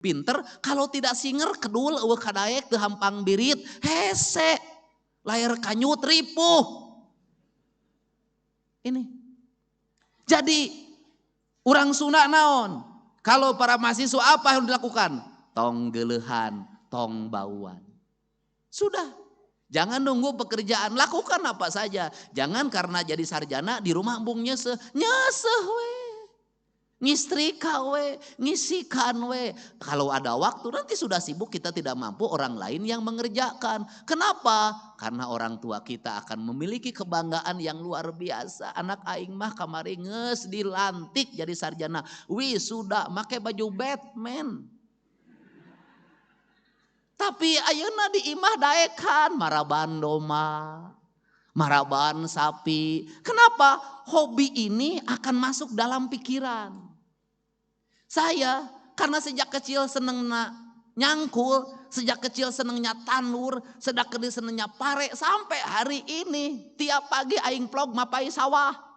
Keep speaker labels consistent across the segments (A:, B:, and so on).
A: pinter, kalau tidak singer kedul eueuh kadaek teu hampang birit, hese. Layar kanyut ripuh. Ini. Jadi urang Sunda naon? Kalau para mahasiswa apa yang dilakukan? Tong geleuhan, tong bauan. Sudah. Jangan nunggu pekerjaan, lakukan apa saja. Jangan karena jadi sarjana di rumah embung nyeseh we. Ngistrika we, ngisikan we. Kalau ada waktu nanti sudah sibuk kita tidak mampu, orang lain yang mengerjakan. Kenapa? Karena orang tua kita akan memiliki kebanggaan yang luar biasa. Anak aing mah kamari geus dilantik jadi sarjana. Wisuda make baju Batman. Tapi ayeuna di imah daekan maraban domba, maraban sapi. Kenapa? Hobi ini akan masuk dalam pikiran. Saya karena sejak kecil seneng nyangkul, sejak kecil senengnya tanur, sejak kecil senengnya pare, sampai hari ini tiap pagi aing vlog mapai sawah.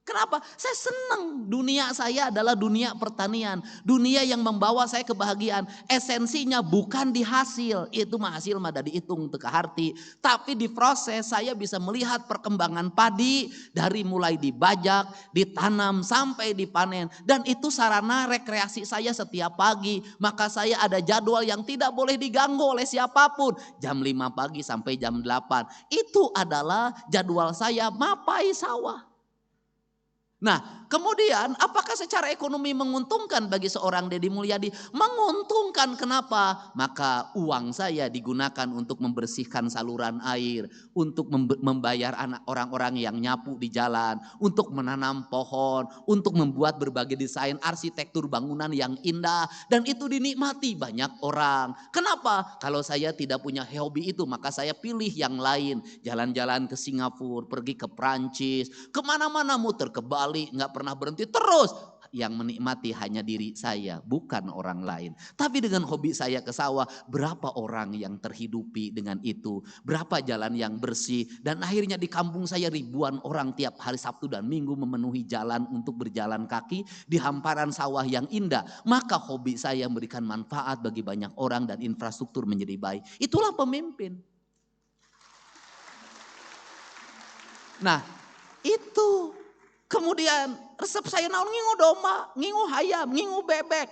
A: Kenapa? Saya senang, dunia saya adalah dunia pertanian. Dunia yang membawa saya kebahagiaan. Esensinya bukan di hasil. Itu mah hasil mah da dihitung teu kaharti. Tapi di proses saya bisa melihat perkembangan padi. Dari mulai dibajak, ditanam sampai dipanen. Dan itu sarana rekreasi saya setiap pagi. Maka saya ada jadwal yang tidak boleh diganggu oleh siapapun. Jam 5 pagi sampai jam 8. Itu adalah jadwal saya mapai sawah. Nah, kemudian apakah secara ekonomi menguntungkan bagi seorang Deddy Mulyadi? Menguntungkan, kenapa? Maka uang saya digunakan untuk membersihkan saluran air, untuk membayar anak orang-orang yang nyapu di jalan, untuk menanam pohon, untuk membuat berbagai desain arsitektur bangunan yang indah, dan itu dinikmati banyak orang. Kenapa? Kalau saya tidak punya hobi itu, maka saya pilih yang lain. Jalan-jalan ke Singapura, pergi ke Prancis, kemana-mana muter ke Bali, nggak pernah berhenti terus. Yang menikmati hanya diri saya, bukan orang lain. Tapi dengan hobi saya ke sawah, berapa orang yang terhidupi dengan itu, berapa jalan yang bersih, dan akhirnya di kampung saya ribuan orang tiap hari Sabtu dan Minggu memenuhi jalan untuk berjalan kaki di hamparan sawah yang indah. Maka hobi saya memberikan manfaat bagi banyak orang dan infrastruktur menjadi baik. Itulah pemimpin. Nah, itu. Kemudian resep saya naon, ngingu domba, ngingu ayam, ngingu bebek,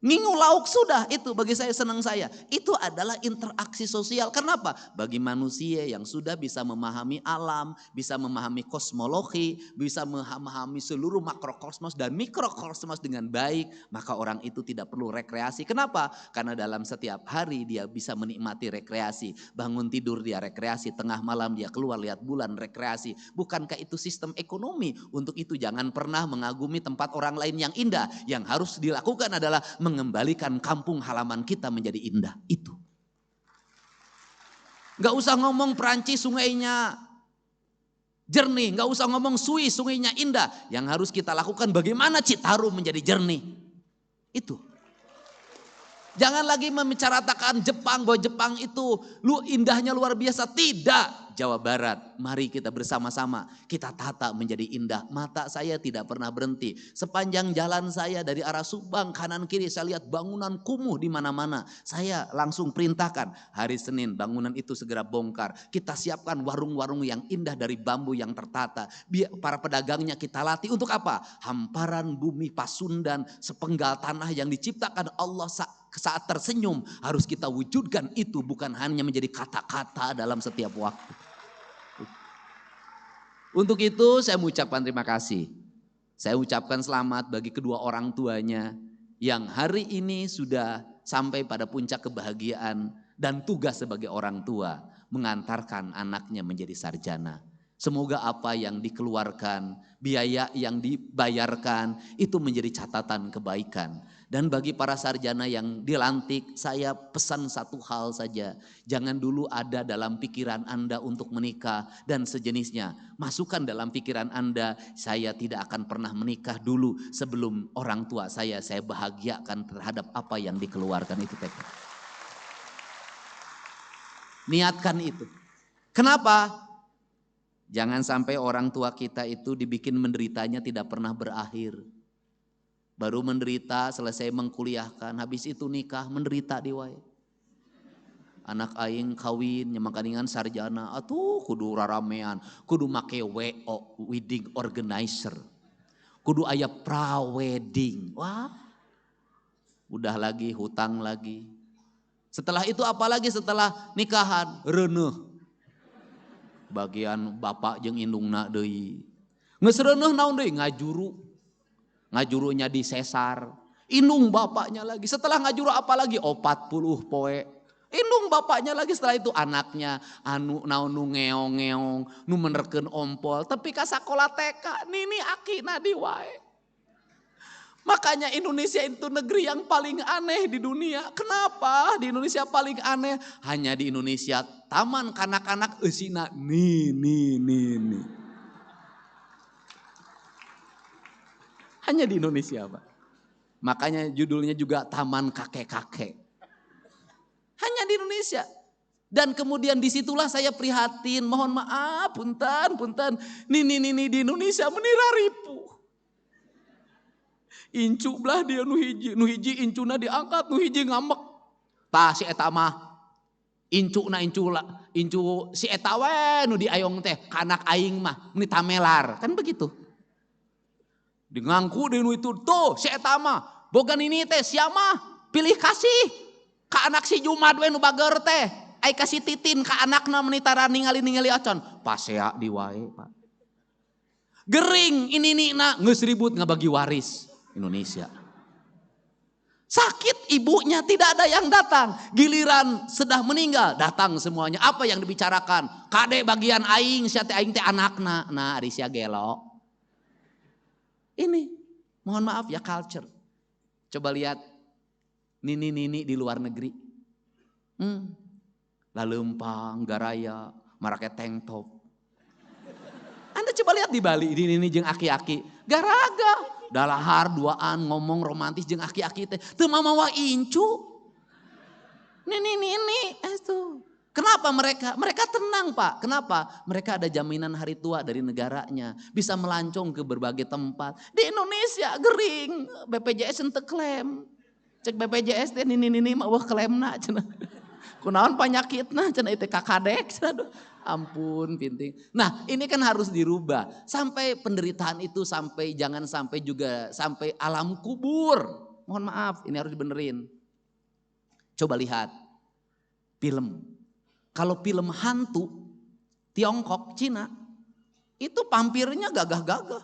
A: ngingu lauk, sudah itu bagi saya senang saya. Itu adalah interaksi sosial. Kenapa? Bagi manusia yang sudah bisa memahami alam, bisa memahami kosmologi, bisa memahami seluruh makrokosmos dan mikrokosmos dengan baik, maka orang itu tidak perlu rekreasi. Kenapa? Karena dalam setiap hari dia bisa menikmati rekreasi. Bangun tidur dia rekreasi, tengah malam dia keluar lihat bulan rekreasi. Bukankah itu sistem ekonomi? Untuk itu jangan pernah mengagumi tempat orang lain yang indah. Yang harus dilakukan adalah mengembalikan kampung halaman kita menjadi indah. Itu. Gak usah ngomong Perancis sungainya jernih, gak usah ngomong Swiss sungainya indah. Yang harus kita lakukan bagaimana Citarum menjadi jernih. Itu. Jangan lagi membicarakan Jepang, bahwa Jepang itu indahnya luar biasa. Tidak. Jawa Barat, mari kita bersama-sama kita tata menjadi indah. Mata saya tidak pernah berhenti. Sepanjang jalan saya dari arah Subang kanan kiri saya lihat bangunan kumuh di mana-mana. Saya langsung perintahkan hari Senin bangunan itu segera bongkar. Kita siapkan warung-warung yang indah dari bambu yang tertata. Biar para pedagangnya kita latih untuk apa? Hamparan bumi Pasundan, sepenggal tanah yang diciptakan Allah saat tersenyum harus kita wujudkan itu, bukan hanya menjadi kata-kata dalam setiap waktu. Untuk itu saya mengucapkan terima kasih. Saya ucapkan selamat bagi kedua orang tuanya yang hari ini sudah sampai pada puncak kebahagiaan dan tugas sebagai orang tua mengantarkan anaknya menjadi sarjana. Semoga apa yang dikeluarkan, biaya yang dibayarkan itu menjadi catatan kebaikan. Dan bagi para sarjana yang dilantik, saya pesan satu hal saja. Jangan dulu ada dalam pikiran Anda untuk menikah dan sejenisnya. Masukkan dalam pikiran Anda, saya tidak akan pernah menikah dulu sebelum orang tua saya bahagiakan terhadap apa yang dikeluarkan itu. Niatkan itu. Kenapa? Jangan sampai orang tua kita itu dibikin menderitanya tidak pernah berakhir. Baru menderita, selesai mengkuliahkan, habis itu nikah, menderita di wae. Anak aing kawin, nyemakaningan sarjana, atuh kudu raramean, kudu make WO, wedding organizer. Kudu aya pra-wedding. Wah, udah lagi, hutang lagi. Setelah itu apalagi setelah nikahan, reuneuh. Bagian bapak jeung indungna deui. Geus reuneuh naon deui? Ngajurunya di sesar. Indung bapaknya lagi. Setelah ngajuru apa lagi? 40 poe. Indung bapaknya lagi. Setelah itu anaknya anu naon nu ngeong-ngeong, nu menerkeun ompol, tapi ka sakola TK nini akina di wae. Makanya Indonesia itu negeri yang paling aneh di dunia. Kenapa di Indonesia paling aneh? Hanya di Indonesia taman kanak-kanak eusina nih. Hanya di Indonesia, Pak. Makanya judulnya juga Taman Kakek-Kakek. Hanya di Indonesia. Dan kemudian disitulah saya prihatin. Mohon maaf, punten. Nini di Indonesia menira ripu. Incu belah dia nu hiji incuna diangkat, nu hiji ngambek. Tah si eta mah incu si eta we nu diayong teh kanak aing mah ni tamelar. Kan begitu. Ngangku di itu tuh si eta mah boga nini teh sia mah pilih kasih ka anak si Jumad we nu bager teh ai kasih titin ka anakna menitara ningali ocon pasea di wae Pak. Gering ini geus ribut ngabagi waris Indonesia. Sakit ibunya tidak ada yang datang, giliran sudah meninggal datang semuanya. Apa yang dibicarakan? Kade bagian aing sia teh aing teh anakna. Nah ari sia gelo. Ini, mohon maaf ya culture. Coba lihat nini di luar negeri. Laleumpang, garaya, marake tank top. Anda coba lihat di Bali, nini jeung aki-aki. Garaga, dalahar duaan ngomong romantis jeung aki-aki teh. Teu mamawa incu. Nini, itu. Kenapa mereka? Mereka tenang Pak. Kenapa? Mereka ada jaminan hari tua dari negaranya. Bisa melancong ke berbagai tempat. Di Indonesia gering. BPJS ente klaim. Cek BPJS teh nini mah klaimna cenah. Kunaon panyakitna cenah itu kakadek. Ampun pinting. Nah ini kan harus dirubah. Sampai penderitaan itu jangan sampai juga sampai alam kubur. Mohon maaf ini harus dibenerin. Coba lihat film. Kalau film hantu, Tiongkok, Cina, itu pampirnya gagah-gagah.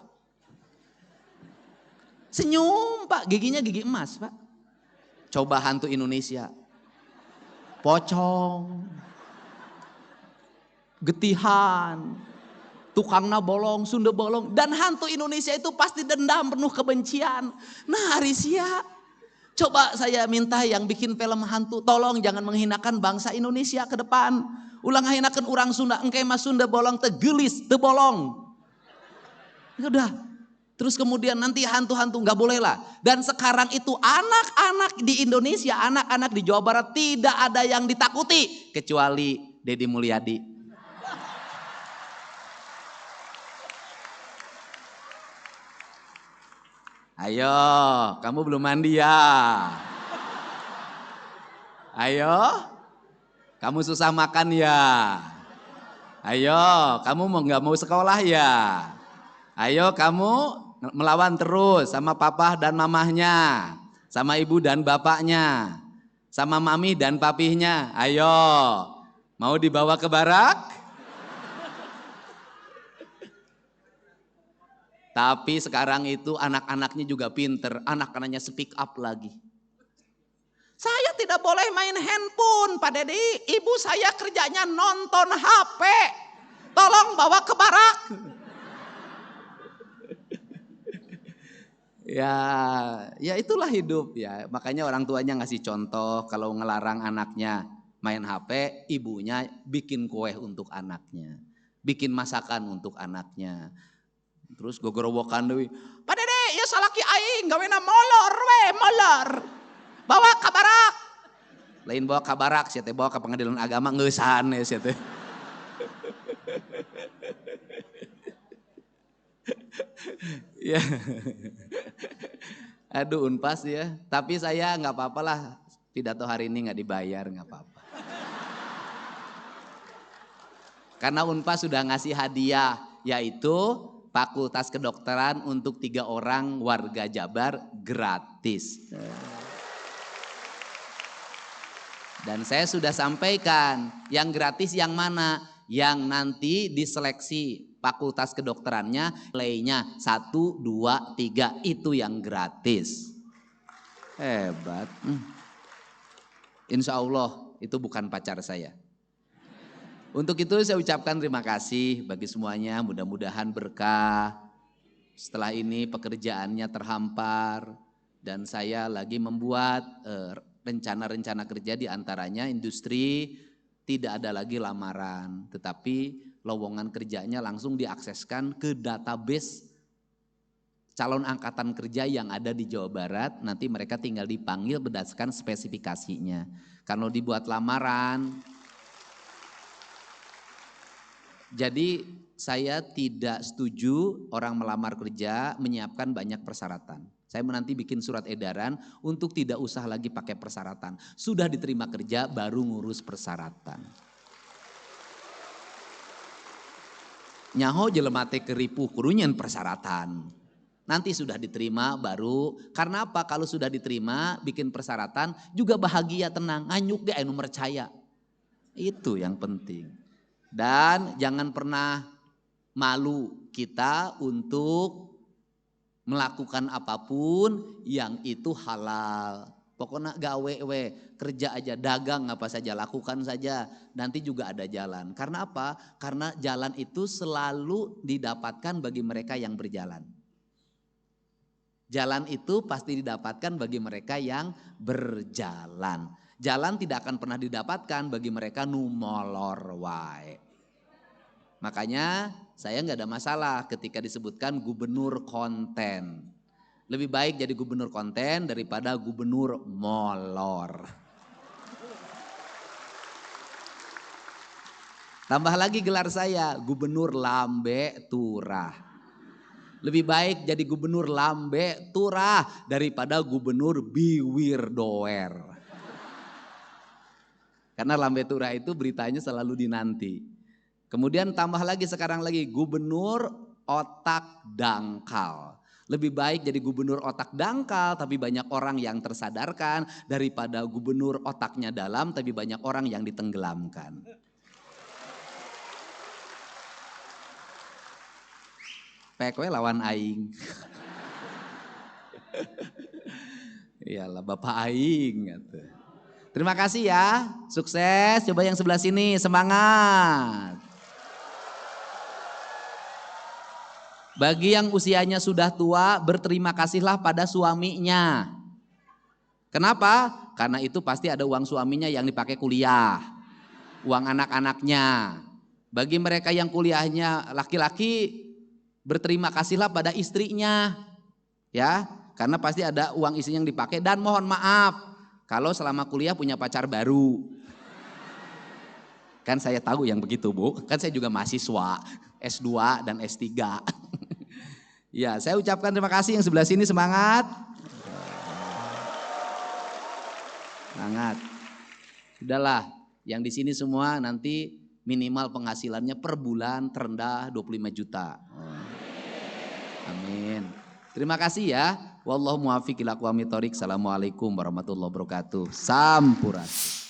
A: Senyum Pak, giginya gigi emas Pak. Coba hantu Indonesia. Pocong, getihan, tukangna bolong, Sunda bolong. Dan hantu Indonesia itu pasti dendam penuh kebencian. Nah Arisia, coba saya minta yang bikin film hantu, tolong jangan menghinakan bangsa Indonesia ke depan. Ulang hinakan orang Sunda, engke mas Sunda bolong tegelis, tebolong. Udah. Terus kemudian nanti hantu-hantu nggak boleh lah. Dan sekarang itu anak-anak di Indonesia, anak-anak di Jawa Barat tidak ada yang ditakuti kecuali Deddy Mulyadi. Ayo, kamu belum mandi ya? Ayo, kamu susah makan ya? Ayo, kamu nggak mau sekolah ya? Ayo, kamu melawan terus sama papa dan mamahnya, sama ibu dan bapaknya, sama mami dan papihnya. Ayo, mau dibawa ke barak? Tapi sekarang itu anak-anaknya juga pinter, anak-anaknya speak up lagi. Saya tidak boleh main handphone Pak Dedi, ibu saya kerjanya nonton HP. Tolong bawa ke barak. Ya itulah hidup ya. Makanya orang tuanya ngasih contoh kalau ngelarang anaknya main HP, ibunya bikin kue untuk anaknya. Bikin masakan untuk anaknya. Terus gogorowokan deui. Pak Dede, ya salaki aing gawena molor we, molor. Bawa ka barak. Lain bawa ka barak, sia teh bawa ka pengadilan agama ngeusan ya sia teh. Ya. Aduh Unpas ya. Tapi saya nggak apa-apa lah. Pidato hari ini nggak dibayar, nggak apa-apa. Karena Unpas sudah ngasih hadiah, yaitu Fakultas Kedokteran untuk 3 orang warga Jabar gratis. Dan saya sudah sampaikan, yang gratis yang mana? Yang nanti diseleksi Fakultas Kedokterannya, nilainya 1, 2, 3, itu yang gratis. Hebat. Insya Allah itu bukan pacar saya. Untuk itu saya ucapkan terima kasih bagi semuanya, mudah-mudahan berkah. Setelah ini pekerjaannya terhampar dan saya lagi membuat rencana-rencana kerja, di antaranya industri tidak ada lagi lamaran, tetapi lowongan kerjanya langsung diakseskan ke database calon angkatan kerja yang ada di Jawa Barat. Nanti mereka tinggal dipanggil berdasarkan spesifikasinya. Kalau dibuat lamaran, jadi saya tidak setuju orang melamar kerja menyiapkan banyak persyaratan. Saya nanti bikin surat edaran untuk tidak usah lagi pakai persyaratan. Sudah diterima kerja baru ngurus persyaratan. Nyaho jelema teh keripuh kurunyan persyaratan. Nanti sudah diterima baru, karena apa? Kalau sudah diterima bikin persyaratan juga bahagia, tenang, nganyuk deh anu percaya. Itu yang penting. Dan jangan pernah malu kita untuk melakukan apapun yang itu halal. Pokoknya gawe kerja aja, dagang apa saja, lakukan saja. Nanti juga ada jalan. Karena apa? Karena jalan itu selalu didapatkan bagi mereka yang berjalan. Jalan itu pasti didapatkan bagi mereka yang berjalan. Jalan tidak akan pernah didapatkan bagi mereka nu molor wae. Makanya saya nggak ada masalah ketika disebutkan gubernur konten. Lebih baik jadi gubernur konten daripada gubernur molor. Tambah lagi gelar saya, gubernur lambe turah. Lebih baik jadi gubernur lambe turah daripada gubernur biwir doer. Karena lambe turah itu beritanya selalu dinanti. Kemudian tambah lagi sekarang lagi gubernur otak dangkal. Lebih baik jadi gubernur otak dangkal tapi banyak orang yang tersadarkan daripada gubernur otaknya dalam tapi banyak orang yang ditenggelamkan. Pekwe lawan aing. Iyalah Bapak aing gitu. Terima kasih ya, sukses. Coba yang sebelah sini, semangat. Bagi yang usianya sudah tua, berterima kasihlah pada suaminya. Kenapa? Karena itu pasti ada uang suaminya yang dipakai kuliah, uang anak-anaknya. Bagi mereka yang kuliahnya laki-laki, berterima kasihlah pada istrinya. Ya, karena pasti ada uang istrinya yang dipakai. Dan mohon maaf kalau selama kuliah punya pacar baru. Kan saya tahu yang begitu Bu, kan saya juga mahasiswa S2 dan S3. Ya, saya ucapkan terima kasih, yang sebelah sini semangat. Semangat. Sudahlah, yang di sini semua nanti minimal penghasilannya per bulan terendah 25 juta. Amin. Terima kasih ya. Wallahu muwaffiq ila aqwamit thoriq. Assalamualaikum warahmatullahi wabarakatuh. Sampurasun.